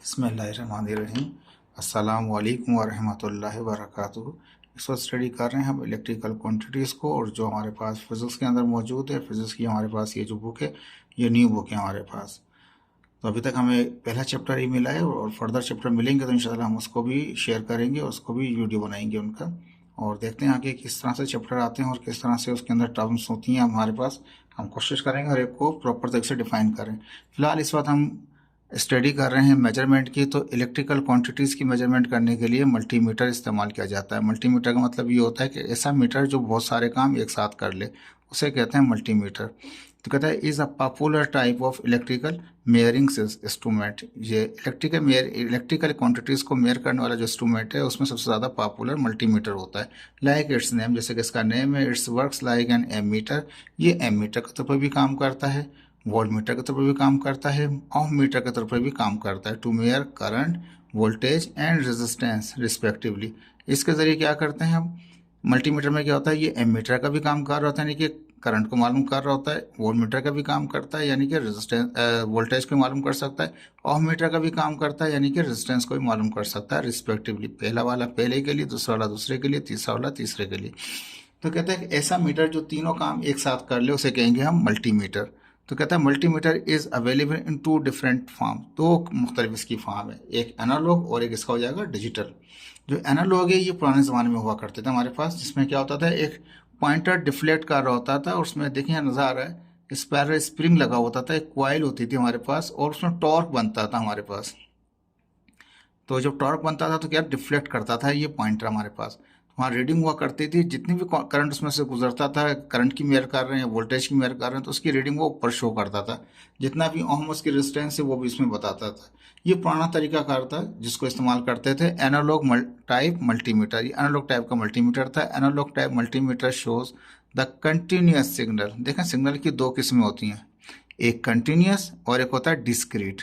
बिस्मिल्लाहिर्रहमानिर्रहीम। अस्सलामु अलैकुम वरहमतुल्लाहि वबरकातुहू। इस वक्त स्टडी कर रहे हैं हम इलेक्ट्रिकल क्वांटिटीज़ को, और जो हमारे पास फिज़िक्स के अंदर मौजूद है, फिज़िक्स की हमारे पास ये जो बुक है, ये न्यू बुक है हमारे पास। तो अभी तक हमें पहला चैप्टर ही मिला है, और फर्दर चैप्टर मिलेंगे तो इंशाल्लाह हम उसको भी शेयर करेंगे और उसको भी वीडियो बनाएंगे उनका, और देखते हैं आगे किस तरह से चैप्टर आते हैं और किस तरह से उसके अंदर टर्म्स होती हैं हमारे पास। हम कोशिश करेंगे हर एक को प्रॉपर तरीके से डिफाइन करें। फिलहाल इस वक्त हम स्टडी कर रहे हैं मेजरमेंट की। तो इलेक्ट्रिकल क्वांटिटीज़ की मेजरमेंट करने के लिए मल्टीमीटर इस्तेमाल किया जाता है। मल्टीमीटर का मतलब ये होता है कि ऐसा मीटर जो बहुत सारे काम एक साथ कर ले, उसे कहते हैं मल्टीमीटर। तो कहता है is a popular type of electrical मेयरिंग instrument. ये इलेक्ट्रिकल क्वांटिटीज़ को मेयर करने वाला जो इंस्ट्रूमेंट है उसमें सबसे ज़्यादा पॉपुलर मल्टीमीटर होता है। लाइक इट्स नेम, जैसे कि इसका नेम है, it's works like an ammeter. ये एमीटर के तौर पर भी काम करता है, वोल्टमीटर के तौर पर भी काम करता है, ओम मीटर के तौर पर भी काम करता है, to measure current, voltage and resistance respectively. इसके ज़रिए क्या करते हैं हम, मल्टीमीटर में क्या होता है, ये एमीटर का भी काम कर रहा होता है, यानी कि करंट को मालूम कर रहा होता है, वोल्टमीटर का भी काम करता है, यानी कि रेजिस्टेंस वोल्टेज को मालूम कर सकता है, ओम मीटर का भी काम करता है, यानी कि रेजिस्टेंस को भी मालूम कर सकता है रिस्पेक्टिवली। पहला वाला पहले के लिए, दूसरा वाला दूसरे के लिए, तीसरा वाला तीसरे के लिए। तो कहता है कि ऐसा मीटर जो तीनों काम एक साथ कर ले उसे कहेंगे हम मल्टीमीटर। तो कहता है multimeter is available in two different form. दो मुख्तलिफ इसकी फॉर्म है, एक एनालॉग और एक इसका हो जाएगा डिजिटल। जो एनालॉग है ये पुराने ज़माने में हुआ करते थे हमारे पास, जिसमें क्या होता था, एक पॉइंटर डिफ्लेक्ट कर रहा होता था और उसमें देखिए नज़र आ रहा है स्पाइरल स्प्रिंग लगा होता था, एक कॉइल होती थी हमारे पास और उसमें टॉर्क बनता था हमारे पास। तो जब टॉर्क बनता था तो क्या डिफ्लेक्ट करता था ये पॉइंटर हमारे पास, वहाँ रीडिंग हुआ करती थी। जितनी भी करंट उसमें से गुजरता था, करंट की मेयर कर रहे हैं, वोल्टेज की मेयर कर रहे हैं, तो उसकी रीडिंग वो ऊपर शो करता था। जितना भी ओम उसकी रेजिस्टेंस है वो भी इसमें बताता था। ये पुराना तरीका कार था जिसको इस्तेमाल करते थे एनालॉग टाइप मल्टीमीटर। ये एनालॉग टाइप का मल्टीमीटर था। Analogue type multimeter shows the continuous signal. देखें सिग्नल की दो किस्में होती हैं, एक कंटिन्यूस और एक होता है डिस्क्रीट।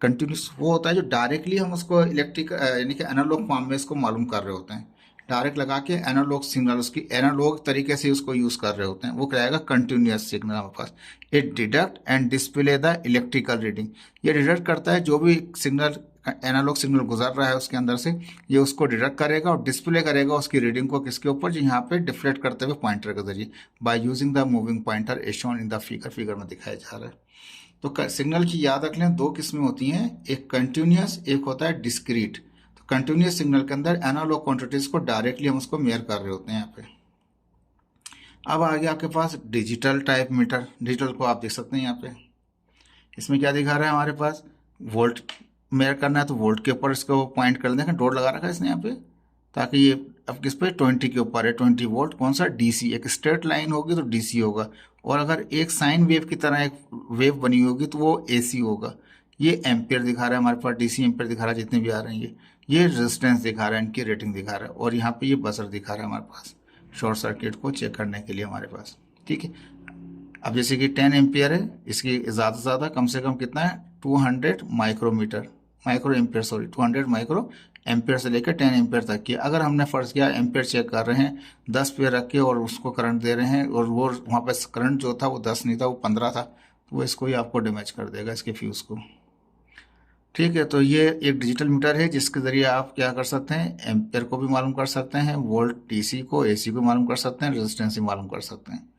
कंटिन्यूस वो होता है जो डायरेक्टली हम उसको इलेक्ट्रिक यानी कि एनालॉग फॉर्म में इसको मालूम कर रहे होते हैं, डायरेक्ट लगा के एनालॉग सिग्नल उसकी एनालॉग तरीके से उसको यूज़ कर रहे होते हैं, वो क्या आएगा कंटिन्यूस सिग्नल हमारे पास। It deduct and display the electrical reading. ये डिडक्ट करता है जो भी सिग्नल एनालॉग सिग्नल गुजर रहा है उसके अंदर से, ये उसको डिडक्ट करेगा और डिस्प्ले करेगा उसकी रीडिंग को किसके ऊपर, जो यहाँ पे डिफ्लेक्ट करते हुए पॉइंटर के जरिए, by using the moving pointer as shown in the figure में दिखाया जा रहा है। तो सिग्नल की याद रख लें, दो किस्में होती हैं, एक कंटिन्यूस, एक होता है डिस्क्रीट। तो कंटिन्यूस सिग्नल के अंदर एनालॉग क्वांटिटीज को डायरेक्टली हम उसको मेयर कर रहे होते हैं यहाँ पे। अब आ गया आपके पास डिजिटल टाइप मीटर। डिजिटल को आप देख सकते हैं यहाँ पे, इसमें क्या दिखा रहा है हमारे पास, वोल्ट मेयर करना है तो वोल्ट के ऊपर इसको पॉइंट कर देखें, डॉट लगा रखा है इसने यहाँ पे, ताकि ये अब किस पे 20 के ऊपर है, 20 वोल्ट। कौन सा, डीसी। एक स्ट्रेट लाइन होगी तो डीसी होगा, और अगर एक साइन वेव की तरह एक वेव बनी होगी तो वो एसी होगा। ये एम्पियर दिखा रहा है हमारे पास, डीसी एम्पियर दिखा रहा है जितने भी आ रहे हैं। ये रेजिस्टेंस दिखा रहा है, इनकी रेटिंग दिखा रहा है, और यहाँ पे ये बजर दिखा रहा है हमारे पास शॉर्ट सर्किट को चेक करने के लिए हमारे पास। ठीक है, अब जैसे कि 10 एम्पियर है, इसकी ज़्यादा से ज़्यादा कम से कम कितना है, 200 micrometre, microampere, sorry 200 microampere से लेकर 10 एम्पियर तक की। अगर हमने फ़र्ज़ किया एम्पियर चेक कर रहे हैं, 10 पे रख के और उसको करंट दे रहे हैं, और वो वहाँ पे करंट जो था वो 10 नहीं था, वो 15 था, तो वो इसको ही आपको डैमेज कर देगा, इसके फ्यूज़ को। ठीक है, तो ये एक डिजिटल मीटर है जिसके ज़रिए आप क्या कर सकते हैं, एम्पियर को भी मालूम कर सकते हैं, वोल्ट डीसी को, एसी को मालूम कर सकते हैं, रेजिस्टेंस भी मालूम कर सकते हैं।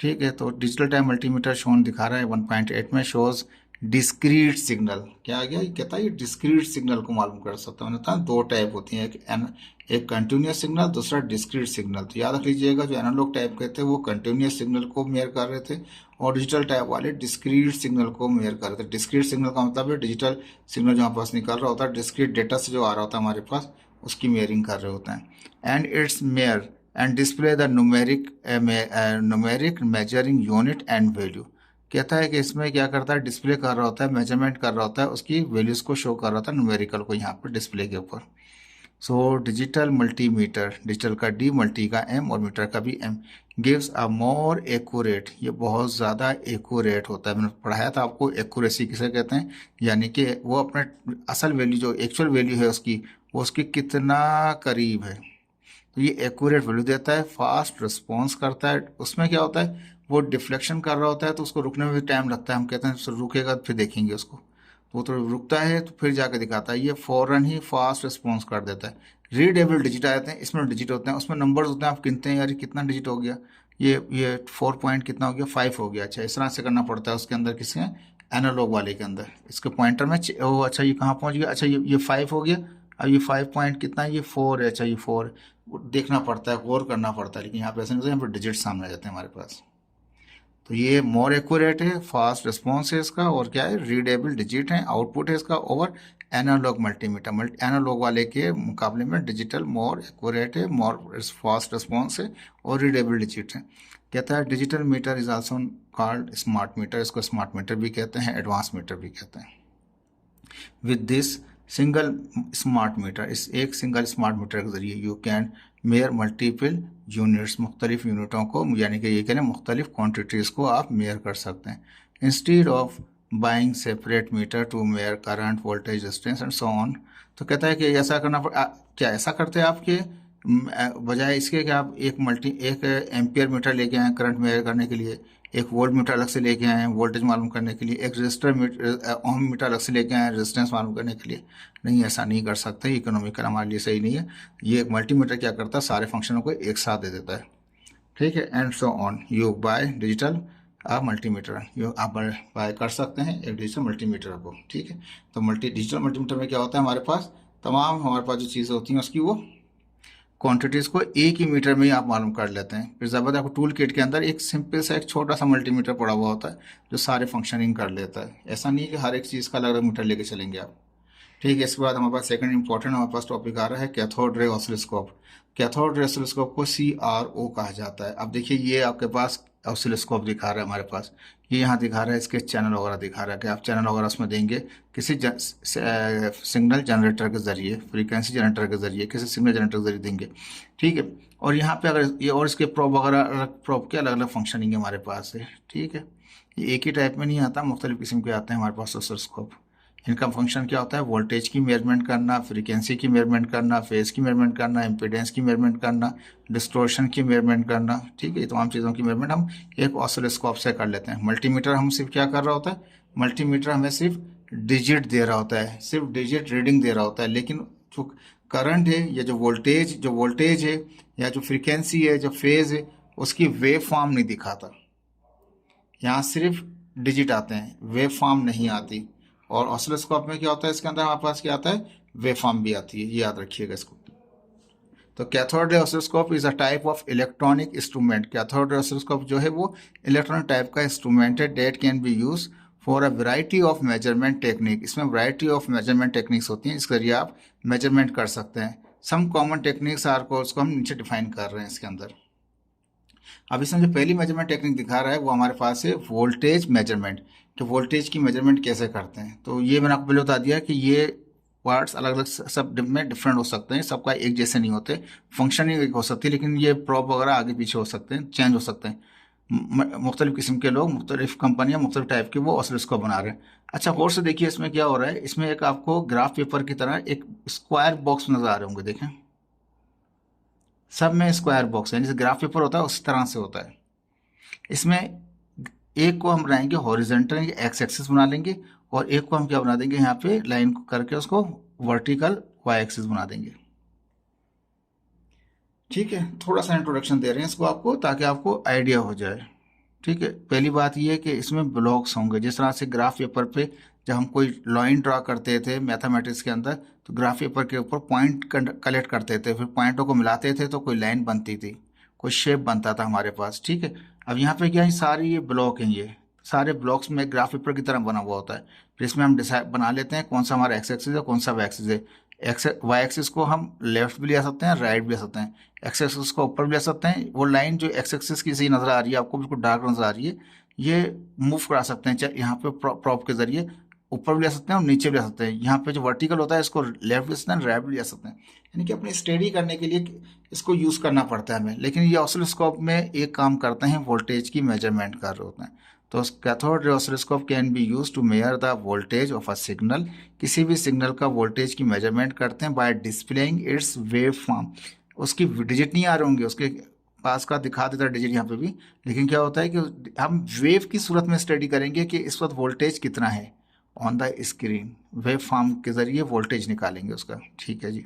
ठीक है, तो डिजिटल टाइम मल्टीमीटर शोन दिखा रहा है 1.8 में, शोज डिस्क्रीट सिग्नल। क्या आ गया, ये कहता है ये डिस्क्रीट सिग्नल को मालूम कर सकता है। मैंने कहा दो टाइप होती हैं, एक कंटिन्यूस सिग्नल, दूसरा डिस्क्रीट सिग्नल। तो याद रख लीजिएगा, जो एनालॉग टाइप के थे वो कंटिन्यूस सिग्नल को मेयर कर रहे थे, और डिजिटल टाइप वाले डिस्क्रीट सिग्नल को मेयर कर रहे थे। डिस्क्रीट सिग्नल का मतलब है डिजिटल सिग्नल जो हमारे पास निकल रहा होता है, डिस्क्रीट डेटा से जो आ रहा होता है हमारे पास, उसकी मेयरिंग कर रहे होते हैं। And it's mayor and display the numeric measuring unit and value. कहता है कि इसमें क्या करता है, डिस्प्ले कर रहा होता है, मेजरमेंट कर रहा होता है, उसकी वैल्यूज़ को शो कर रहा होता है, न्यूमेरिकल को यहाँ पर डिस्प्ले के ऊपर। सो डिजिटल मल्टीमीटर, डिजिटल का डी, मल्टी का एम और मीटर का भी M, gives a more accurate. ये बहुत ज़्यादा एक्यूरेट होता है। मैंने पढ़ाया था आपको एक्यूरेसी किसे कहते हैं, यानी कि वो अपने असल वैल्यू जो एक्चुअल वैल्यू है उसकी, वो उसकी कितना करीब है, तो ये एक्यूरेट वैल्यू देता है। फास्ट रिस्पॉन्स करता है। उसमें क्या होता है, वो डिफ्लेक्शन कर रहा होता है तो उसको रुकने में भी टाइम लगता है, हम कहते हैं रुकेगा फिर देखेंगे उसको, तो वो थोड़ा रुकता है तो फिर जाके दिखाता है, ये फ़ौरन ही फास्ट रिस्पॉन्स कर देता है। रीडेबल डिजिट आ जाते हैं, इसमें डिजिट होते हैं, उसमें नंबर्स होते हैं, आप गिनते हैं यार ये कितना डिजिट हो गया, ये 4 पॉइंट कितना हो गया, 5 हो गया। अच्छा, इस तरह से करना पड़ता है उसके अंदर, किसके एनालॉग वाले के अंदर। इसके पॉइंटर में ओ अच्छा ये कहाँ पहुँच गया, अच्छा ये 5 हो गया, अब ये 5 पॉइंट कितना है, ये 4 है, अच्छा ये 4 देखना पड़ता है, गौर करना पड़ता है। लेकिन यहाँ पे ऐसा नहीं होता, यहाँ पे डिजिट सामने आ जाते हैं हमारे पास। तो ये मोर एक्यूरेट है, फास्ट रिस्पॉन्स है इसका, और क्या है, रीडेबल डिजिट है, आउटपुट है इसका ओवर एनालॉग मल्टीमीटर। एनालॉग वाले के मुकाबले में डिजिटल मोर एक्यूरेट है, मोर फास्ट रिस्पॉन्स है और रीडेबल डिजिट है। कहता है digital meter is also called smart meter, इसको स्मार्ट मीटर भी कहते हैं, एडवांस मीटर भी कहते हैं। With this single smart meter, इस एक सिंगल स्मार्ट मीटर के जरिए you can mayor multiple units, मुख्तलिफ यूनिटों को, यानी कि ये कह रहे हैं मुख्तलिफ क्वान्टिटीज़ को आप मेयर कर सकते हैं। Instead of buying separate meter to measure current voltage resistance and so on. तो कहता है कि ऐसा करना क्या ऐसा करते हैं आपके बजाय इसके कि आप एक एम्पियर मीटर लेके आए करंट मेयर करने के लिए, एक वोल्ट मीटर अलग से लेके आए हैं वोल्टेज मालूम करने के लिए, एक रजिस्टर मीटर ओम मीटर अलग से लेके आए हैं रेजिस्टेंस मालूम करने के लिए। नहीं, ऐसा नहीं कर सकते, इकोनॉमिकल हमारे लिए सही नहीं है। ये एक मल्टीमीटर क्या करता है, सारे फंक्शनों को एक साथ दे देता है। ठीक है, and so on you buy digital multimeter, you आप बाय कर सकते हैं एक डिजिटल मल्टीमीटर को। ठीक है, तो डिजिटल मल्टीमीटर में क्या होता है, हमारे पास तमाम हमारे पास जो चीज़ें होती हैं उसकी वो क्वांटिटीज़ को एक ही मीटर में ही आप मालूम कर लेते हैं। फिर ज़बरदस्त आपको टूल किट के अंदर एक सिंपल सा एक छोटा सा मल्टीमीटर पड़ा हुआ होता है जो सारे फंक्शनिंग कर लेता है। ऐसा नहीं है कि हर एक चीज़ का अलग अलग मीटर लेके चलेंगे आप। ठीक है, इसके बाद हमारे पास सेकंड इंपॉर्टेंट हमारे पास टॉपिक आ रहा है cathode ray oscilloscope. Cathode ray oscilloscope को CRO कहा जाता है। अब देखिए ये आपके पास ऑसिलोस्कोप दिखा रहा है हमारे पास, ये यहाँ दिखा रहा है, इसके चैनल वगैरह दिखा रहा है कि आप चैनल वगैरह उसमें देंगे किसी सिग्नल जनरेटर के ज़रिए, फ्रीक्वेंसी जनरेटर के ज़रिए, किसी सिग्नल जनरेटर के ज़रिए देंगे। ठीक है, और यहाँ पे अगर ये और इसके प्रोब वगैरह अलग, प्रोब के अलग अलग फंक्शनिंग हमारे पास है। ठीक है, ये एक ही टाइप में नहीं आता, मुख्तलिफ किस्म के आते हैं हमारे पास ऑसिलोस्कोप। इनका फंक्शन क्या होता है, वोल्टेज की मेजरमेंट करना, फ्रीक्वेंसी की मेजरमेंट करना, फेज की मेजरमेंट करना, इम्पीडेंस की मेजरमेंट करना, डिस्टोर्शन की मेजरमेंट करना। ठीक है, ये तमाम चीज़ों की मेजरमेंट हम एक ऑसिलोस्कोप से कर लेते हैं। मल्टीमीटर हम सिर्फ क्या कर रहा होता है, मल्टीमीटर हमें सिर्फ डिजिट दे रहा होता है, सिर्फ डिजिट रीडिंग दे रहा होता है, लेकिन जो करंट है या जो वोल्टेज है या जो फ्रीक्वेंसी है, जो फेज है, उसकी वेव फॉर्म नहीं दिखाता। यहाँ सिर्फ डिजिट आते हैं, वेव फॉर्म नहीं आती। और ऑसिलोस्कोप में क्या होता है, इसके अंदर हमारे पास क्या आता है, वेव फॉर्म भी आती है, ये याद रखिएगा इसको। तो cathode ray oscilloscope is a type of electronic instrument. Cathode ray oscilloscope जो है वो इलेक्ट्रॉनिक टाइप का इंस्ट्रूमेंट है, date can be use for a variety of measurement technique. इसमें वैरायटी ऑफ मेजरमेंट टेक्निक्स होती हैं, इसके जरिए आप मेजरमेंट कर सकते हैं। सम कॉमन टेक्निक्स आर को उसको हम नीचे डिफाइन कर रहे हैं इसके अंदर। अब इसमें जो पहली मेजरमेंट टेक्निक दिखा रहा है वो हमारे पास है वोल्टेज मेजरमेंट, कि वोल्टेज की मेजरमेंट कैसे करते हैं। तो ये मैंने आपको पहले बता दिया कि ये पार्ट्स अलग अलग सब में डिफरेंट हो सकते हैं, सबका एक जैसे नहीं होते, फंक्शनिंग एक हो सकती है, लेकिन ये प्रॉब वगैरह आगे पीछे हो सकते हैं, चेंज हो सकते हैं। मुख्तलिफ किस्म के लोग, मुख्तलिफ कंपनियां मुख्तलिफ टाइप के वो ऑसिलोस्कोप बना रहे हैं। अच्छा, गौर से देखिए इसमें क्या हो रहा है, इसमें एक आपको ग्राफ पेपर की तरह एक स्क्वायर बॉक्स नजर आ रहे होंगे, देखें सब में स्क्वायर बॉक्स है, जैसे ग्राफ पेपर होता है उस तरह से होता है। इसमें एक को हम बनाएंगे हॉरिजेंटल एक्स एक्सिस बना लेंगे, और एक को हम क्या बना देंगे, यहाँ पे लाइन करके उसको वर्टिकल वाई एक्सिस बना देंगे। ठीक है, थोड़ा सा इंट्रोडक्शन दे रहे हैं इसको आपको ताकि आपको आइडिया हो जाए। ठीक है, पहली बात यह है कि इसमें ब्लॉक्स होंगे, जिस तरह से ग्राफ पेपर पे जब हम कोई लाइन ड्रा करते थे मैथमेटिक्स के अंदर, तो ग्राफ पेपर के ऊपर पॉइंट कलेक्ट करते थे, फिर पॉइंटों को मिलाते थे तो कोई लाइन बनती थी, कोई शेप बनता था हमारे पास। ठीक है, अब यहाँ पे क्या है, सारी ये ब्लॉक हैं, ये सारे ब्लॉक्स में ग्राफ पेपर की तरह बना हुआ होता है। फिर इसमें हम डिसाइड बना लेते हैं कौन सा हमारा एक्स एक्सिस है, कौन सा वाई एक्सिस है। एक्स वाई एक्सिस को हम लेफ्ट भी ले सकते हैं, राइट भी ले सकते हैं, एक्स एक्सिस को ऊपर भी ले सकते हैं। वो लाइन जो एक्स एक्सिस की सही नजर आ रही है आपको, बिल्कुल डार्क नजर आ रही है, ये मूव करा सकते हैं, चाहे यहाँ पे प्रॉप के जरिए ऊपर भी ले सकते हैं और नीचे भी ले सकते हैं। यहाँ पे जो वर्टिकल होता है इसको लेफ्ट भी ले सकते हैं, राइट भी ले सकते हैं, यानी कि अपनी स्टडी करने के लिए इसको यूज करना पड़ता है हमें। लेकिन ये ऑसिलोस्कोप में एक काम करते हैं, वोल्टेज की मेजरमेंट कर रहे होते हैं। तो cathode ray oscilloscope can be use to measure the voltage of a signal. किसी भी सिग्नल का वोल्टेज की मेजरमेंट करते हैं by displaying its waveform. उसकी डिजिट नहीं आ रहे होंगे, उसके पास का दिखा देता है डिजिट यहाँ पे भी, लेकिन क्या होता है कि हम वेव की सूरत में स्टडी करेंगे कि इस वक्त वोल्टेज कितना है, on the screen, wave form के जरिए वोल्टेज निकालेंगे उसका। ठीक है जी।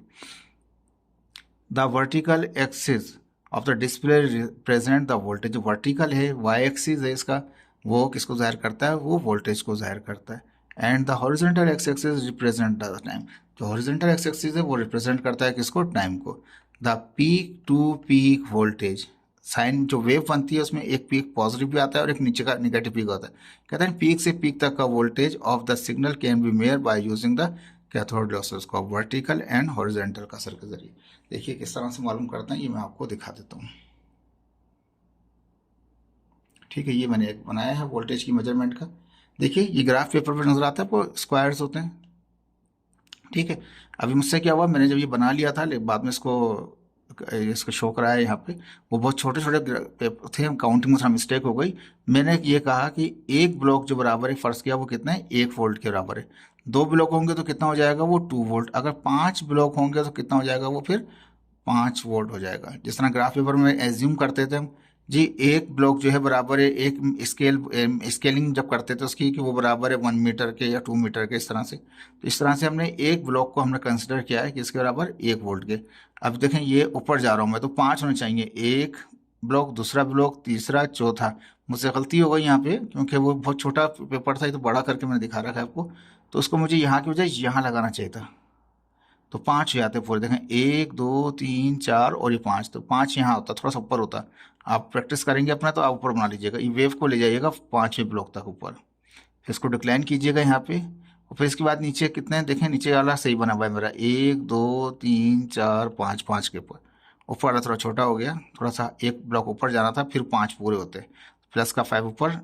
The vertical axis of the display represent the voltage, जो वर्टिकल है वाई एक्सिस है इसका, वो किसको जाहिर करता है, वो वोल्टेज को जाहिर करता है। And the horizontal X axis represent the time, जो हॉरिजॉन्टल एक्स एक्सिस है वो रिप्रेजेंट करता है किसको, टाइम को। The peak to peak voltage, sine जो वेव बनती है उसमें एक पीक पॉजिटिव भी आता है और एक नीचे का निगेटिव पीक होता है। कहते हैं पीक से पीक तक का voltage of the signal can be mayor bye using the cathode oscilloscope vertical and horizontal कसर के जरिए। देखिए किस तरह से मालूम करते हैं, ये मैं आपको दिखा देता हूँ। ठीक है, ये मैंने एक बनाया है वोल्टेज की मेजरमेंट का। देखिए ये ग्राफ पेपर पर नजर आता है, आपको स्क्वायर्स होते हैं। ठीक है, अभी मुझसे क्या हुआ, मैंने जब ये बना लिया था लेकिन बाद में इसको शो कराया यहाँ पे, वो बहुत छोटे छोटे पेपर थे, काउंटिंग में थोड़ा मिस्टेक हो गई। मैंने ये कहा कि एक ब्लॉक जो बराबर है, फर्ज किया वो कितना है, 1 वोल्ट के बराबर है। 2 ब्लॉक होंगे तो कितना हो जाएगा, वो 2 वोल्ट। अगर 5 ब्लॉक होंगे तो कितना हो जाएगा, वो फिर 5 वोल्ट हो जाएगा। जिस तरह ग्राफ पेपर में एज्यूम करते थे हम जी, एक ब्लॉक जो है बराबर है, एक स्केलिंग जब करते थे उसकी कि वो बराबर है 1 मीटर के या 2 मीटर के, इस तरह से। तो इस तरह से हमने एक ब्लॉक को हमने कंसिडर किया है कि इसके बराबर 1 वोल्ट के। अब देखें ये ऊपर जा रहा हूँ मैं, तो 5 होने चाहिए, एक ब्लॉक, दूसरा ब्लॉक, तीसरा, चौथा। मुझसे गलती हो गई यहाँ पे क्योंकि वो बहुत छोटा पेपर था, ये तो बड़ा करके मैंने दिखा रखा है आपको। तो उसको मुझे यहाँ की बजाय यहाँ लगाना चाहिए था, तो 5 हो जाते पूरे। देखें 1 2 3 4 और ये 5, तो 5 यहाँ होता, थोड़ा सा ऊपर होता। आप प्रैक्टिस करेंगे अपना तो आप ऊपर बना लीजिएगा, ये वेव को ले जाइएगा 5वें ब्लॉक तक ऊपर, फिर इसको डिक्लाइन कीजिएगा यहाँ पे। और फिर इसके बाद नीचे कितने हैं, देखें नीचे वाला सही बना हुआ है मेरा, 1 2 3 4 5, 5 के ऊपर। ऊपर वाला थोड़ा छोटा हो गया, थोड़ा सा एक ब्लॉक ऊपर जाना था, फिर 5 पूरे होते। प्लस का 5 ऊपर,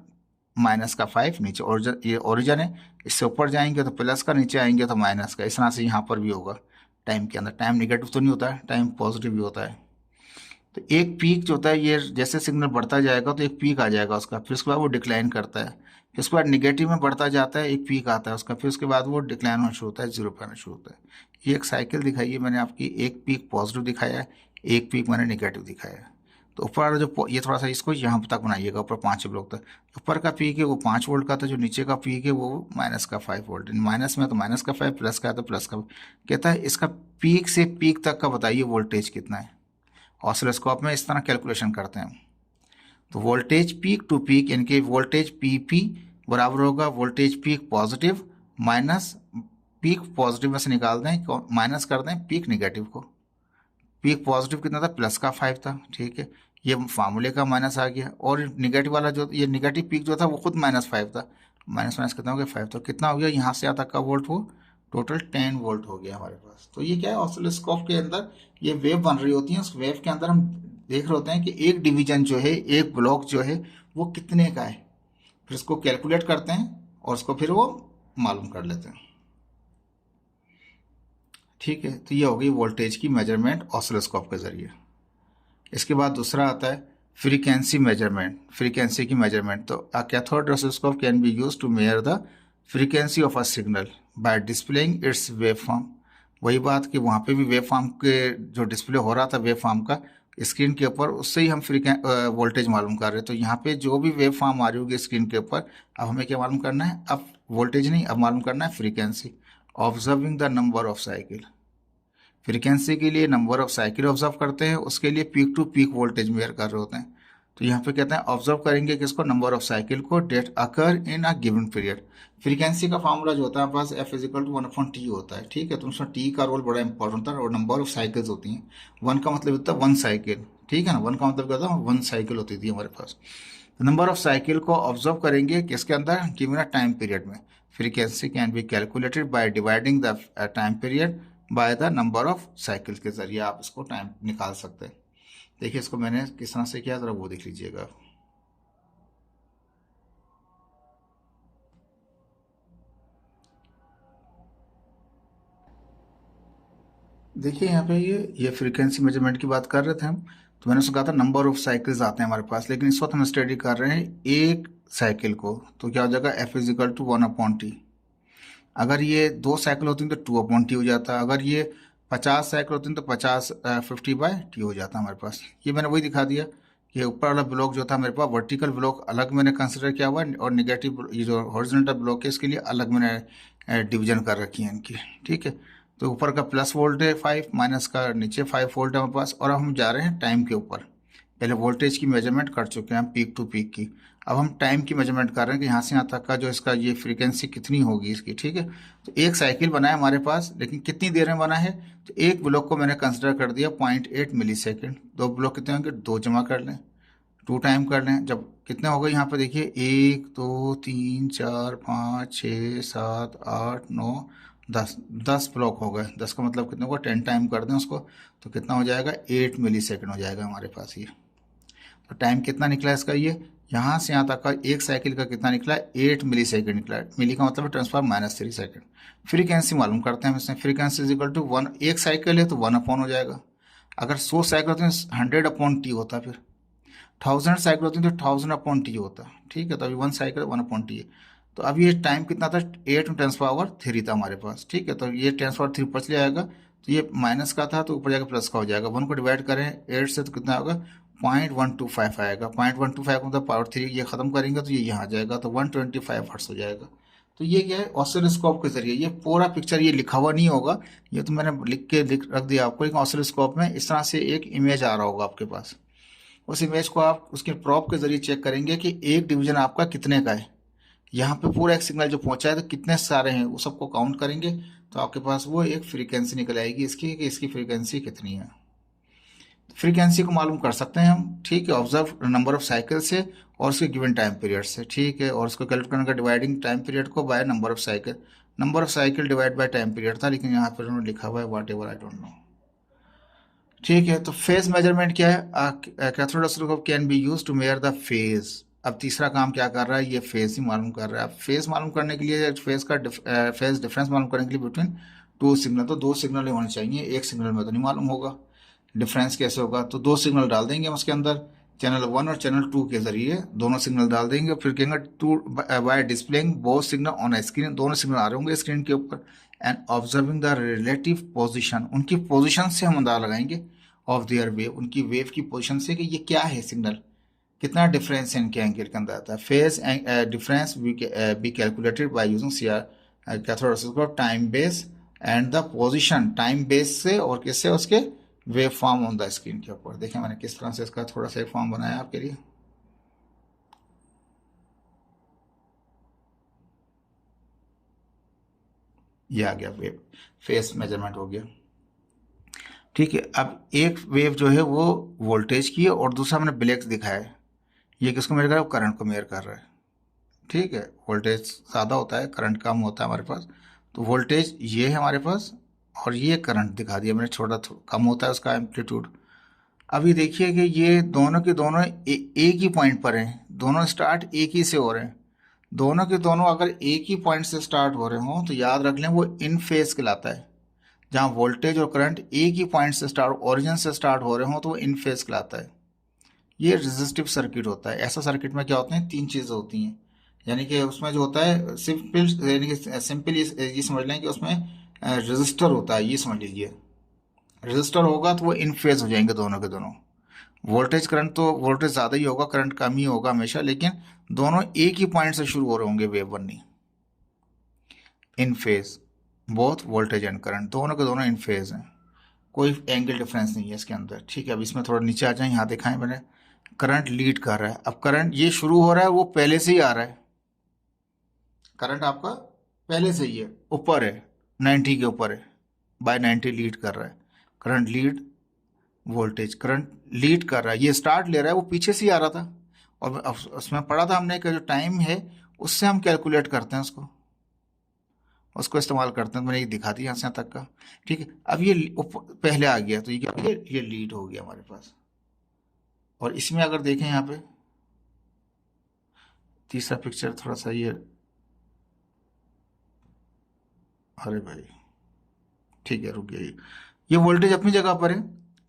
माइनस का 5 नीचे। ओरिजन, ये ओरिजन है, इससे ऊपर जाएंगे तो प्लस का, नीचे आएंगे तो माइनस का। इस तरह से यहाँ पर भी होगा। टाइम के अंदर टाइम निगेटिव तो नहीं होता है, टाइम पॉजिटिव भी होता है। तो एक पीक जो होता है, ये जैसे सिग्नल बढ़ता जाएगा तो एक पीक आ जाएगा उसका, फिर उसके बाद वो डिक्लाइन करता है, फिर उसके बाद निगेटिव में बढ़ता जाता है, एक पीक आता है उसका, फिर उसके बाद वो डिक्लाइन होना शुरू होता है, जीरो पे आना शुरू होता है। ये एक साइकिल दिखाई है मैंने आपकी, एक पीक पॉजिटिव दिखाया है, एक पीक मैंने निगेटिव दिखाया है। तो ऊपर वाला जो ये थोड़ा सा इसको यहाँ तक बनाइएगा, ऊपर 5 ब्लॉक तक। ऊपर का पीक है वो 5 वोल्ट का था, जो नीचे का पीक है वो माइनस का 5 वोल्ट। माइनस में तो माइनस का 5, प्लस का है तो प्लस का। कहता है इसका पीक से पीक तक का बताइए वोल्टेज कितना है। ऑसिलोस्कोप में इस तरह कैलकुलेशन करते हैं। तो वोल्टेज पीक टू पीक, यानी कि वोल्टेज पी पी बराबर होगा voltage peak positive minus peak positive में से निकाल दें, माइनस कर दें पीक निगेटिव को। पीक पॉजिटिव कितना था, प्लस का 5 था। ठीक है, ये फार्मूले का माइनस आ गया। और निगेटिव वाला जो, ये निगेटिव पीक जो था वो खुद -5 था। माइनस माइनस कितना हो गया, 5। तो कितना हो गया यहाँ से यहाँ तक का वोल्ट, वो टोटल 10 वोल्ट हो गया हमारे पास। तो ये क्या है, ऑसिलोस्कोप के अंदर ये वेव बन रही होती है, उस वेव के अंदर हम देख रहे होते हैं कि एक डिवीजन जो है, एक ब्लॉक जो है वो कितने का है। फिर उसको कैलकुलेट करते हैं और उसको फिर वो मालूम कर लेते हैं। ठीक है, तो ये हो गई वोल्टेज की मेजरमेंट ऑसिलोस्कोप के जरिए। इसके बाद दूसरा आता है फ्रीक्वेंसी मेजरमेंट, फ्रीक्वेंसी की मेजरमेंट। तो a cathode oscilloscope can be use to measure the frequency of a signal by displaying its waveform. वही बात कि वहाँ पे भी वेव फॉर्म के जो डिस्प्ले हो रहा था वेव फॉर्म का स्क्रीन के ऊपर, उससे ही हम वोल्टेज मालूम कर रहे हैं। तो यहाँ पे जो भी वेव फॉर्म आ रही होगी स्क्रीन के ऊपर, अब हमें क्या मालूम करना है, अब वोल्टेज नहीं, अब मालूम करना है frequency. Observing the number of cycle, frequency के लिए नंबर ऑफ साइकिल ऑब्जर्व करते हैं, उसके लिए peak to peak voltage measure कर रहे होते हैं। तो यहाँ पे कहते हैं ऑब्जर्व करेंगे किसको, नंबर ऑफ साइकिल को, that occur in a given period. Frequency का फार्मूला जो होता है पास F = 1/T होता है। ठीक है, तो उसमें टी का रोल बड़ा इंपॉर्टेंट होता है, और नंबर ऑफ साइकिल्स होती हैं। 1 का मतलब होता है 1 साइकिल। ठीक है ना, 1 का मतलब क्या होता है, 1 साइकिल होती थी हमारे पास। नंबर ऑफ साइकिल को ऑब्जर्व करेंगे किसके अंदर, गिवन अ टाइम पीरियड में। Frequency can be calculated by dividing the time period by the number of cycle के जरिए आप इसको टाइम निकाल सकते हैं। देखिए इसको मैंने किस तरह से किया, जरा वो देख लीजिएगा। देखिए यहाँ पे ये फ्रीक्वेंसी मेजरमेंट की बात कर रहे थे हम, तो मैंने उसको कहा था नंबर ऑफ साइकिल्स आते हैं हमारे पास, लेकिन इस वक्त हम स्टडी कर रहे हैं एक साइकिल को। तो क्या हो जाएगा, F = 1/T। अगर ये 2 साइकिल होती हैं तो 2/T हो जाता है। अगर ये 50 साइकिल होती हैं तो 50 50/T हो जाता है हमारे पास। ये मैंने वही दिखा दिया ये ऊपर वाला ब्लॉक जो था मेरे पास वर्टिकल ब्लॉक अलग मैंने कंसिडर किया हुआ है, और नेगेटिव ये जो हॉरिजॉन्टल ब्लॉक है इसके लिए अलग मैंने डिवीजन कर रखी है इनकी। ठीक है, तो ऊपर का प्लस वोल्ट है 5, माइनस का नीचे 5 वोल्ट है हमारे पास। और अब हम जा रहे हैं टाइम के ऊपर। पहले वोल्टेज की मेजरमेंट कर चुके हैं हम पीक टू पीक की, अब हम टाइम की मेजरमेंट कर रहे हैं कि यहाँ से यहाँ तक का जो इसका ये फ्रीक्वेंसी कितनी होगी इसकी। ठीक है, तो एक साइकिल बना है हमारे पास, लेकिन कितनी देर में बना है, तो एक ब्लॉक को मैंने कंसिडर कर दिया 0.8 मिली सेकेंड। दो ब्लॉक कितने होंगे, दो जमा कर लें, 2 टाइम कर लें। जब कितने हो गए यहाँ पे देखिए, 1 2 3 4 5 6 7 8 9 10, 10 ब्लॉक हो गए। 10 का मतलब कितने होगा, 10 टाइम कर दें उसको, तो कितना हो जाएगा, 8 मिली सेकेंड हो जाएगा हमारे पास ये। तो टाइम कितना निकला इसका, ये यहाँ से यहाँ तक का एक साइकिल का कितना निकला, 8 मिली सेकेंड निकला। मिली का मतलब है ट्रांसफर -3 सेकेंड। फ्रीक्वेंसी मालूम करते हैं हम इसमें, फ्रीक्वेंसी इज इक्वल टू 1, एक साइकिल है तो 1 अपॉन हो जाएगा। अगर 100 साइकिल होते हैं 100 अपॉन टी होता, फिर 1000 साइकिल होती है तो 1000 अपॉन टी होता। ठीक है, तो अभी 1 साइकिल 1 अपॉन टी है। तो अब ये टाइम कितना था, 8 में 10⁻³ था हमारे पास। ठीक है, तो ये 10⁻³ ऊपर चले आएगा, तो ये माइनस का था तो ऊपर जाकर प्लस का हो जाएगा। 1 को डिवाइड करें 8 से तो कितना होगा, 0.125 आएगा। 0.125 मतलब पावर 3 ये खत्म करेंगे तो ये यहाँ आ जाएगा, तो 125 हर्ट्ज हो जाएगा। तो ये क्या है, ऑसिलोस्कोप के जरिए ये पूरा पिक्चर, ये लिखा हुआ नहीं होगा, ये तो मैंने लिख रख दिया आपको, लेकिन ऑसिलोस्कोप में इस तरह से एक इमेज आ रहा होगा आपके पास। उस इमेज को आप उसके प्रॉप के जरिए चेक करेंगे कि एक डिवीजन आपका कितने का है। यहाँ पे पूरा एक सिग्नल जो पहुंचा है तो कितने सारे हैं वो सबको काउंट करेंगे, तो आपके पास वो एक फ्रीक्वेंसी निकल आएगी इसकी, कि इसकी फ्रीक्वेंसी कितनी है। फ्रीक्वेंसी को मालूम कर सकते हैं हम। ठीक है, ऑब्जर्व नंबर ऑफ साइकिल से और उसके गिवन टाइम पीरियड से। ठीक है, और उसको कैलकुलेट करने का डिवाइडिंग टाइम पीरियड को by number of cycle, number of cycle divide by time period था, लेकिन यहाँ पर उन्होंने लिखा हुआ है whatever, I don't know. ठीक है, तो फेज मेजरमेंट क्या है, cathode oscilloscope can be use to measure the phase. अब तीसरा काम क्या कर रहा है, ये फेज ही मालूम कर रहा है। अब फेज मालूम करने के लिए, फेज का फेज डिफरेंस मालूम करने के लिए बिटवीन 2 सिग्नल, तो 2 सिग्नल होने चाहिए, एक सिग्नल में तो नहीं मालूम होगा। डिफरेंस कैसे होगा, तो 2 सिग्नल डाल देंगे हम उसके अंदर, चैनल 1 और चैनल 2 के जरिए दोनों सिग्नल डाल देंगे। फिर कहेंगे to by displaying both signal on a screen, दोनों सिग्नल आ रहे होंगे स्क्रीन के ऊपर, and observing the relative position, उनकी पोजिशन से हम अंदाजा लगाएंगे ऑफ देयर वेव, उनकी वेव की पोजिशन से कि ये क्या है सिग्नल, कितना डिफरेंस है इनके एंगल के अंदर आता है। Phase difference B calculated by using CR cathode oscilloscope time base and the position, time base से और किससे, उसके wave form on the screen के ऊपर। देखें मैंने किस तरह से इसका थोड़ा सा एक फॉर्म बनाया आपके लिए। ये आ गया वेव, फेस मेजरमेंट हो गया। ठीक है, अब एक वेव जो है वो वोल्टेज की है और दूसरा मैंने ब्लैक दिखाया है, ये किसको मेजर कर रहा है, करंट को मेजर कर रहा है। ठीक है, वोल्टेज ज़्यादा होता है, करंट कम होता है हमारे पास, तो वोल्टेज ये है हमारे पास, और ये करंट दिखा दिया मैंने, छोटा कम होता है उसका एम्पलीट्यूड। अभी देखिए कि ये दोनों के दोनों एक ही पॉइंट पर हैं, दोनों स्टार्ट एक ही से हो रहे हैं। दोनों के दोनों अगर एक ही पॉइंट से स्टार्ट हो रहे हों तो याद रख लें वो इन फेज कहलाता है। जहाँ वोल्टेज और करंट एक ही पॉइंट से स्टार्ट, ओरिजिन से स्टार्ट हो रहे हों तो वो इन फेज कहलाता है। ये रेजिस्टिव सर्किट होता है। ऐसा सर्किट में क्या होते हैं, 3 चीज़ें होती हैं, यानी कि उसमें जो होता है सिंपल, यानी कि सिंपल ये समझ लें कि उसमें रजिस्टर होता है, ये समझ लीजिए। रजिस्टर होगा तो वो इन फेज हो जाएंगे दोनों के दोनों। वोल्टेज करंट तो वोल्टेज ज़्यादा ही होगा, करंट कम ही होगा हमेशा, लेकिन दोनों एक ही पॉइंट से शुरू हो रहे होंगे वेव बननी। In phase, both voltage and current दोनों के दोनों इन फेज हैं, कोई एंगल डिफरेंस नहीं है इसके अंदर। ठीक है, अब इसमें थोड़ा नीचे आ जाए, यहाँ दिखाएं मैंने, करंट लीड कर रहा है। अब करंट ये शुरू हो रहा है, वो पहले से ही आ रहा है, करंट आपका पहले से ही है, ऊपर है, 90 के ऊपर है, बाय 90 लीड कर रहा है। Current lead voltage, current lead कर रहा है, ये स्टार्ट ले रहा है, वो पीछे से ही आ रहा था। और उसमें पढ़ा था हमने कि जो टाइम है उससे हम कैलकुलेट करते हैं उसको, उसको इस्तेमाल करते हैं। तो मैंने ये दिखा दिया यहाँ से यहाँ तक का। ठीक है, अब ये पहले आ गया तो ये क्या हो गया, ये लीड हो गया हमारे पास। और इसमें अगर देखें यहाँ पे तीसरा पिक्चर थोड़ा सा ये, अरे भाई ठीक है रुक गया, ये वोल्टेज अपनी जगह पर है,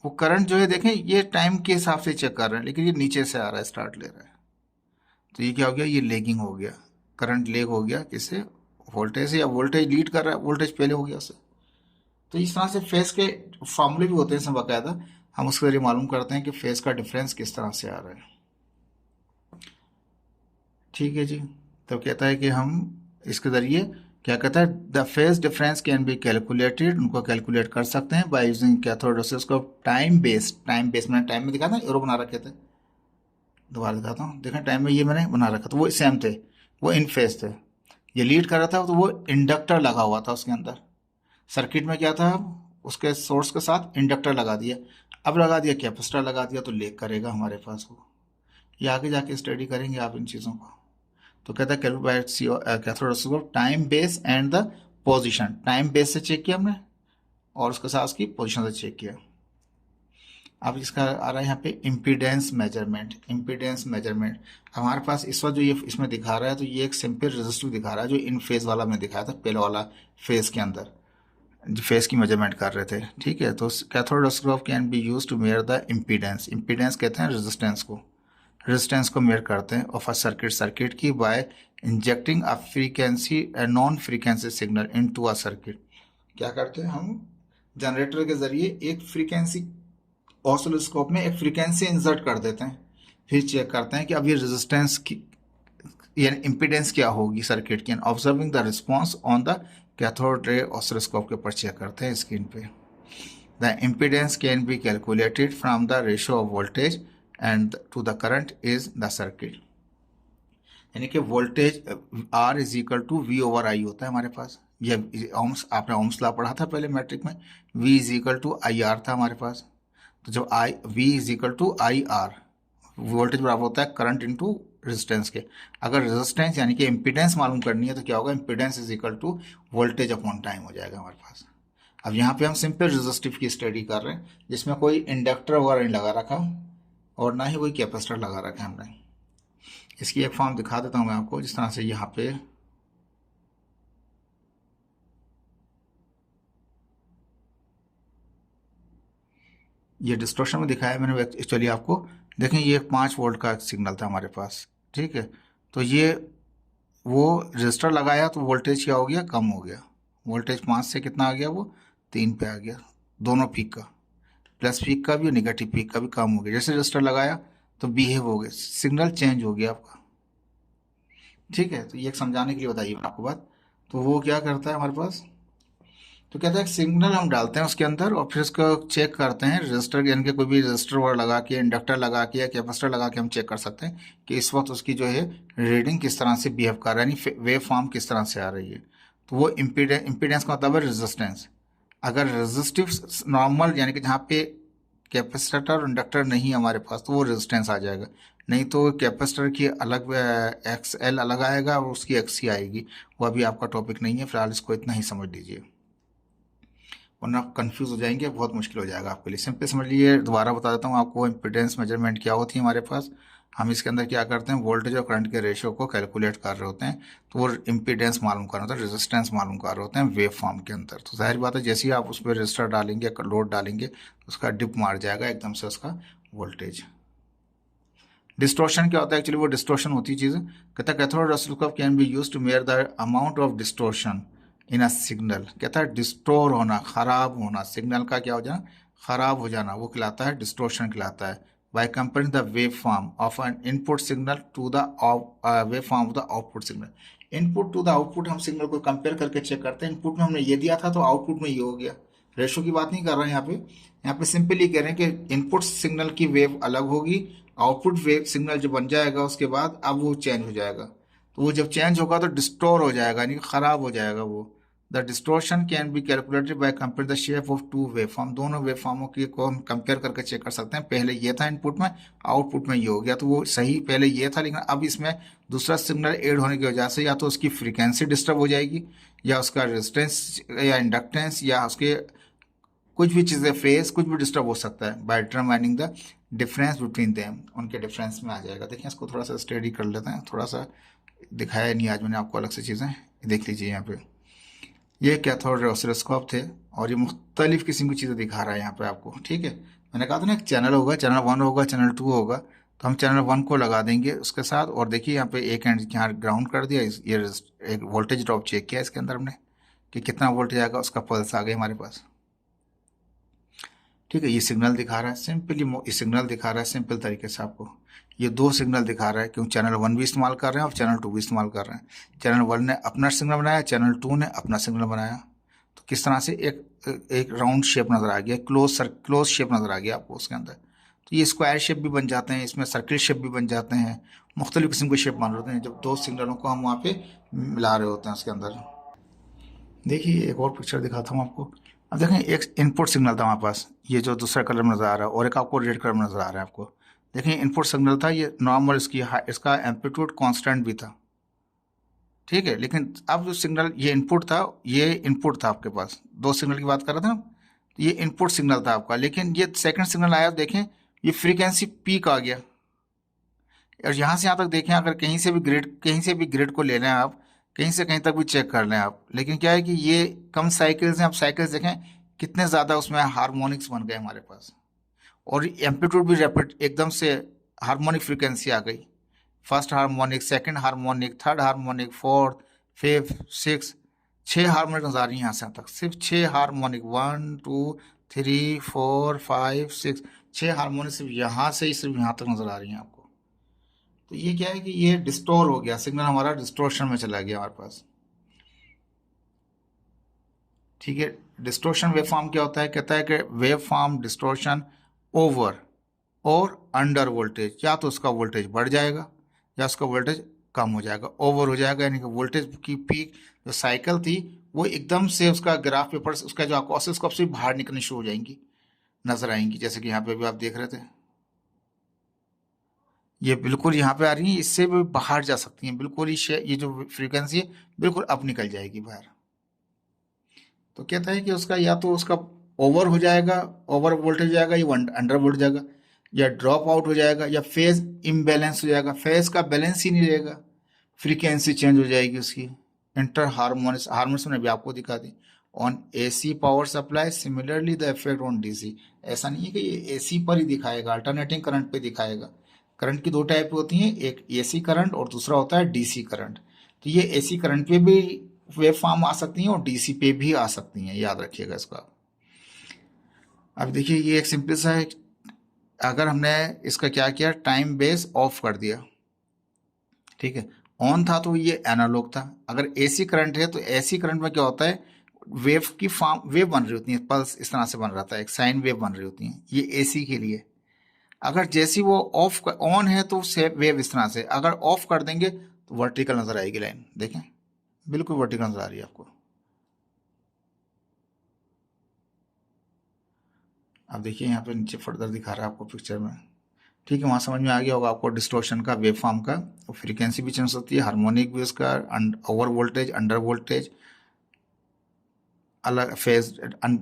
वो करंट जो है देखें ये टाइम के हिसाब से चेक कर रहे हैं, लेकिन ये नीचे से आ रहा है, स्टार्ट ले रहा है, तो ये क्या हो गया, ये लेगिंग हो गया, करंट लेग हो गया किससे, वोल्टेज से, या वोल्टेज लीड कर रहा है, वोल्टेज पहले हो गया उससे। तो इस तरह से फेस के फॉर्मूले भी होते हैं इसमें बाकायदा। हम उसके जरिए मालूम करते हैं कि फेस का डिफरेंस किस तरह से आ रहा है। ठीक है जी। तो कहता है कि हम इसके ज़रिए क्या कहता है, the phase difference can be calculated, उनको कैलकुलेट कर सकते हैं by using cathode oscilloscope time based मैंने टाइम में दिखा था, एरो बना रखे थे, दोबारा दिखाता हूँ, देखें टाइम में ये मैंने बना रखा था, वो सेम थे, वो इन फेस थे। ये लीड कर रहा था तो वो इंडक्टर लगा हुआ था उसके अंदर, सर्किट में क्या था, उसके सोर्स के साथ इंडक्टर लगा दिया, अब लगा दिया कैपेसिटर लगा दिया तो लेक करेगा हमारे पास वो। ये आगे जाके स्टडी करेंगे आप इन चीज़ों को। तो कहता है cathode oscilloscope time base and the position, time base से चेक किया हमने और उसके साथ उसकी पोजीशन से चेक किया। अब इसका आ रहा है यहाँ पे इम्पीडेंस मेजरमेंट। इम्पीडेंस मेजरमेंट हमारे पास इस वक्त जो ये इसमें दिखा रहा है, तो ये एक सिंपल रेजिस्टिव दिखा रहा है जो इन फेज वाला में दिखाया था पहले वाला फेज के अंदर, जो फेस की मेजरमेंट कर रहे थे। ठीक है, तो cathode oscilloscope can be use to measure the impedance. Impedance कहते हैं रेजिस्टेंस को, रेजिस्टेंस को मेयर करते हैं ऑफ अ सर्किट, सर्किट की by injecting a frequency known frequency signal into a circuit. क्या करते हैं हम, जनरेटर के जरिए एक फ्रीक्वेंसी, ऑसिलोस्कोप में एक फ्रीक्वेंसी इंसर्ट कर देते हैं, फिर चेक करते हैं कि अब ये रेजिस्टेंस की यानी इम्पीडेंस क्या होगी सर्किट की, observing the response on the cathode ray oscilloscope के ऊपर चेक करते हैं स्क्रीन पे। The impedance can be calculated from the ratio of voltage and to the current is the circuit. यानी कि voltage R is equal to V over I होता है हमारे पास, ये ओम्स, आपने ओम्स लॉ पढ़ा था पहले मैट्रिक में, V is equal to I R था हमारे पास। तो जब I V is equal to I R, voltage बराबर होता है करंट इनटू रेजिस्टेंस के। अगर रेजिस्टेंस यानी कि इम्पीडेंस मालूम करनी है तो क्या होगा, impedance is equal to voltage upon time हो जाएगा हमारे पास। अब यहाँ पे हम सिंपल रेजिस्टिव की स्टडी कर रहे हैं जिसमें कोई इंडक्टर वगैरह नहीं लगा रखा और ना ही कोई कैपेसिटर लगा रखा है हमने। इसकी एक फॉर्म दिखा देता हूँ मैं आपको, जिस तरह से यहाँ पे ये डिस्टॉर्शन में दिखाया मैंने एक्चुअली आपको। देखें ये 5 वोल्ट का सिग्नल था हमारे पास, ठीक है, तो ये वो रजिस्टर लगाया तो वोल्टेज क्या हो गया, कम हो गया। वोल्टेज 5 से कितना आ गया, वो 3 पे आ गया, दोनों पीक का, प्लस पीक का भी और निगेटिव पीक का भी कम हो गया। जैसे रजिस्टर लगाया तो बिहेव हो गया, सिग्नल चेंज हो गया आपका। ठीक है, तो ये एक समझाने के लिए बताइए मैं आपको बात। तो वो क्या करता है हमारे पास, तो कहता है सिग्नल हम डालते हैं उसके अंदर और फिर उसको चेक करते हैं रजिस्टर, यानी कि कोई भी रजिस्टर वगैरह लगा के, इंडक्टर लगा के या कैपेसिटर लगा के हम चेक कर सकते हैं कि इस वक्त उसकी जो है रीडिंग किस तरह से बिहेव कर रहा है, यानी वेव फॉर्म किस तरह से आ रही है। तो वो इम्पीडेंस का मतलब है रेजिस्टेंस। अगर रेजिस्टिव नॉर्मल यानी कि जहाँ पे कैपेसिटर और इंडक्टर नहीं है हमारे पास तो वो रेजिस्टेंस आ जाएगा, नहीं तो कैपेसिटर की अलग एक्स एल अलग आएगा और उसकी एक्स सी आएगी। वो अभी आपका टॉपिक नहीं है, फिलहाल इसको इतना ही समझ लीजिए वरना आप कंफ्यूज हो जाएंगे, बहुत मुश्किल हो जाएगा आपके लिए। सिंपली समझ लीजिए, दोबारा बता देता हूँ आपको, इम्पीडेंस मेजरमेंट क्या होती है हमारे पास। हम इसके अंदर क्या करते हैं, वोल्टेज और करंट के रेशियो को कैलकुलेट कर रहे होते हैं, तो वो इम्पीडेंस मालूम कर रहे होते हैं, रेजिस्टेंस मालूम कर रहे होते हैं वेव फॉर्म के अंदर। तो जाहिर बात है जैसे ही आप उस पर रजिस्टर डालेंगे, लोड डालेंगे, उसका डिप मार जाएगा एकदम से उसका वोल्टेज। डिस्टोर्शन क्या होता है, एक्चुअली वो डिस्टोर्शन होती है चीज़, कहता है cathode oscilloscope can be use to measure the amount of distortion in a signal. कहता है डिस्टोर होना, खराब होना, सिग्नल का क्या हो जाना, खराब हो जाना, वो कहलाता है डिस्टोर्शन कहलाता है। By comparing the waveform of an input signal to the waveform of the output signal. Input to the output हम सिग्नल को कंपेयर करके चेक करते हैं, इनपुट में हमने ये दिया था तो आउटपुट में ये हो गया। रेशो की बात नहीं कर रहे हैं यहाँ पे सिंपली कह रहे हैं कि इनपुट सिग्नल की वेव अलग होगी, आउटपुट वेव सिग्नल जो बन जाएगा उसके बाद अब वो चेंज हो जाएगा। तो वो जब चेंज होगा तो डिस्टोर हो जाएगा, यानी कि खराब हो जाएगा वो। The distortion can be calculated by compare the shape of two waveform. दोनों वेव फॉर्मों की को हम कंपेयर करके चेक कर सकते हैं, पहले ये था इनपुट में, आउटपुट में ये हो गया, तो वो सही पहले ये था, लेकिन अब इसमें दूसरा सिग्नल ऐड होने की वजह से या तो उसकी फ्रीक्वेंसी डिस्टर्ब हो जाएगी, या उसका रेजिस्टेंस या इंडक्टेंस या उसके कुछ भी चीज़ें फेस कुछ भी डिस्टर्ब हो सकता है। By determining the difference between them, उनके डिफरेंस में आ जाएगा। देखिए इसको थोड़ा सा स्टडी कर लेते हैं, थोड़ा सा दिखाया नहीं आज मैंने आपको अलग से चीज़ें, देख लीजिए यहाँ पे। ये कैथोड ऑसिलोस्कोप थे और ये मुख्तलिफ किस्म की चीज़ें दिखा रहा है यहाँ पे आपको। ठीक है, मैंने कहा था ना एक चैनल होगा, चैनल 1 होगा, चैनल 2 होगा, तो हम चैनल 1 को लगा देंगे उसके साथ। और देखिए यहाँ पे एक एंड यहाँ ग्राउंड कर दिया, ये एक वोल्टेज ड्रॉप चेक किया इसके अंदर हमने कि कितना वोल्टेज आएगा, उसका पल्स आ गया हमारे पास। ठीक है, ये सिग्नल दिखा रहा है सिंपली, ये सिग्नल दिखा रहा है सिंपल तरीके से आपको। ये दो सिग्नल दिखा रहा है, क्योंकि चैनल 1 भी इस्तेमाल कर रहे हैं और चैनल 2 भी इस्तेमाल कर रहे हैं। चैनल 1 ने अपना सिग्नल बनाया, चैनल 2 ने अपना सिग्नल बनाया। तो किस तरह से एक राउंड शेप नज़र आ गया, क्लोज शेप नज़र आ गया आपको उसके अंदर। तो ये स्क्वायर शेप भी बन जाते हैं, इसमें सर्किल शेप भी बन जाते हैं, मुख्तलिफ किस्म के शेप बन रहे हैं जब दो सिग्नलों को हम वहाँ पे मिला रहे होते हैं उसके अंदर। देखिए एक और पिक्चर दिखाता हूँ आपको। अब देखें, एक इनपुट सिग्नल था हमारे पास, ये जो दूसरा कलर में नज़र आ रहा है, और एक आपको रेड कलर में नज़र आ रहा है आपको। देखिए इनपुट सिग्नल था ये नॉर्मल, इसका एम्पलीट्यूड कांस्टेंट भी था, ठीक है। लेकिन अब जो सिग्नल ये इनपुट था आपके पास, दो सिग्नल की बात कर रहे थे ना, ये इनपुट सिग्नल था आपका। लेकिन ये सेकंड सिग्नल आया, देखें ये फ्रीक्वेंसी पीक आ गया, और यहाँ से यहाँ तक देखें, अगर कहीं से भी ग्रिड को ले लें आप, कहीं से कहीं तक भी चेक कर लें आप, लेकिन क्या है कि ये कम साइकिल्स हैं। आप साइकिल्स देखें कितने ज़्यादा उसमें हार्मोनिक्स बन गए हमारे पास, और एम्पलीट्यूड भी रैपिड एकदम से हार्मोनिक फ्रीक्वेंसी आ गई। First harmonic, second harmonic, third harmonic, fourth, fifth, six, 6 harmonic नजर आ रही है यहाँ से तक, सिर्फ 6 हार्मोनिक, 1 2 3 4 5 6, 6 हार्मोनिक सिर्फ यहाँ से ही सिर्फ यहाँ तक नजर आ रही हैं आपको। तो ये क्या है कि ये डिस्टोर हो गया, सिग्नल हमारा डिस्टोर्शन में चला गया हमारे पास, ठीक है। डिस्टोर्शन वेव फॉर्म क्या होता है, कहता है कि वेव फॉर्म डिस्टोर्शन ओवर और अंडर वोल्टेज, या तो उसका वोल्टेज बढ़ जाएगा या उसका वोल्टेज कम हो जाएगा। ओवर हो जाएगा यानी कि वोल्टेज की पीक जो साइकिल थी वो एकदम से उसका ग्राफ पेपर से, उसका जो आपको ऑसिलोस्कोप से बाहर निकलनी शुरू हो जाएंगी, नजर आएंगी, जैसे कि यहाँ पे भी आप देख रहे थे। ये बिल्कुल यहाँ पे आ रही है, इससे भी बाहर जा सकती हैं बिल्कुल ही, ये जो फ्रीक्वेंसी है बिल्कुल अब निकल जाएगी बाहर। तो कहता है कि उसका या तो उसका ओवर हो जाएगा, ओवर वोल्टेज हो जाएगा, या अंडर वोल्ट जाएगा, या ड्रॉप आउट हो जाएगा, या फेज इम्बैलेंस हो जाएगा, फेज का बैलेंस ही नहीं रहेगा, फ्रीक्वेंसी चेंज हो जाएगी उसकी। इंटर हार्मोनिक्स, हार्मोनिक्स मैंने भी आपको दिखा दी। On AC power supply similarly the effect on DC, ऐसा नहीं है कि ये एसी पर ही दिखाएगा, अल्टरनेटिंग करंट पे दिखाएगा। करंट की दो टाइप होती हैं, एक एसी करंट और दूसरा होता है डीसी करंट। तो ये एसी करंट पे भी वेव फॉर्म आ सकती हैं और डीसी पे भी आ सकती हैं, याद रखिएगा इसको आप। अब देखिए ये एक सिंपल सा है, अगर हमने इसका क्या किया, टाइम बेस ऑफ कर दिया, ठीक है, ऑन था तो ये एनालॉग था। अगर एसी करंट है तो एसी करंट में क्या होता है, वेव बन रही होती है, पल्स इस तरह से बन रहा था, एक साइन वेव बन रही होती है, ये एसी के लिए। अगर जैसी वो ऑन है तो वेव इस तरह से, अगर ऑफ कर देंगे तो वर्टिकल नजर आएगी लाइन, देखें बिल्कुल वर्टिकल नजर आ रही है आपको। अब देखिए यहाँ पे नीचे फर्दर दिखा रहा है आपको पिक्चर में, ठीक है, वहाँ समझ में आ गया होगा आपको डिस्टॉर्शन का, वेव फॉर्म का। फ्रीक्वेंसी भी चेंज होती है, हार्मोनिक भी उसका, ओवर वोल्टेज, अंडर वोल्टेज, अलग फेज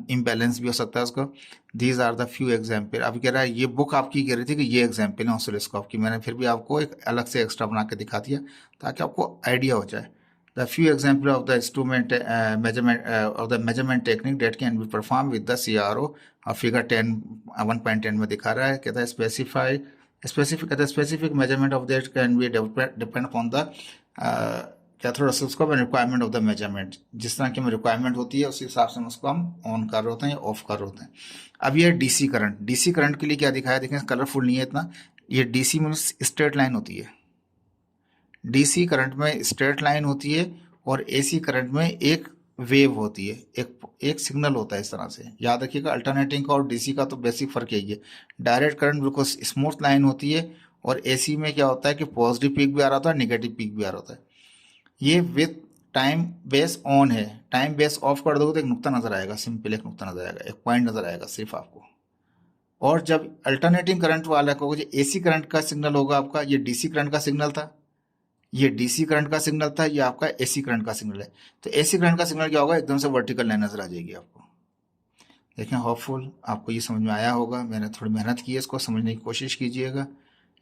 इम्बैलेंस भी हो सकता है उसका। These are the few example. अब कह रहा है, ये बुक आपकी कह रही थी कि ये एग्जाम्पल है ऑसिलोस्कोप की, मैंने फिर भी आपको एक अलग से एक्स्ट्रा बना के दिखा दिया ताकि आपको आइडिया हो जाए। The few example of the instrument measurement of the measurement technique date can be perform with the CRO, और फिगर 1.10 में दिखा रहा है, कहता है specific measurement of that can be depend upon the cathode oscilloscope and requirement of the measurement. जिस तरह की रिक्वायरमेंट होती है उस हिसाब से उसको हम ऑन कर रहे होते हैं या ऑफ कर रहे होते हैं। अब ये डीसी करंट, डीसी करंट के लिए क्या दिखाया, देखें कलरफुल नहीं है इतना, ये डीसी में स्ट्रेट लाइन होती है, डीसी करंट में स्ट्रेट लाइन होती है, और एसी करंट में एक वेव होती है, एक सिग्नल होता है इस तरह से। याद रखिएगा अल्टरनेटिंग का और डीसी का तो बेसिक फर्क यही है। डायरेक्ट करंट बिल्कुल स्मूथ लाइन होती है, और एसी में क्या होता है कि पॉजिटिव पीक भी आ रहा होता है, नेगेटिव पीक भी आ रहा होता है। ये विथ टाइम बेस ऑन है, टाइम बेस ऑफ कर दोगे तो एक नुक्ता नजर आएगा, सिंपल एक नुक्ता नजर आएगा, एक पॉइंट नजर आएगा सिर्फ आपको। और जब अल्टरनेटिंग करंट वाला होगा, जो एसी करंट का सिग्नल होगा आपका, ये डीसी करंट का सिग्नल था, ये डीसी करंट का सिग्नल था, ये आपका एसी करंट का सिग्नल है। तो एसी करंट का सिग्नल क्या होगा, एकदम से वर्टिकल लाइन नजर आ जाएगी आपको। देखें होपफुल आपको ये समझ में आया होगा, मैंने थोड़ी मेहनत की है, इसको समझने की कोशिश कीजिएगा।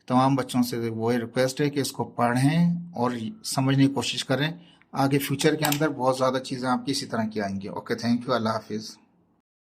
तमाम बच्चों से वो रिक्वेस्ट है कि इसको पढ़ें और समझने की कोशिश करें, आगे फ्यूचर के अंदर बहुत ज़्यादा चीज़ें आपकी इसी तरह की आएंगी। ओके, थैंक यू, अल्लाह हाफिज़।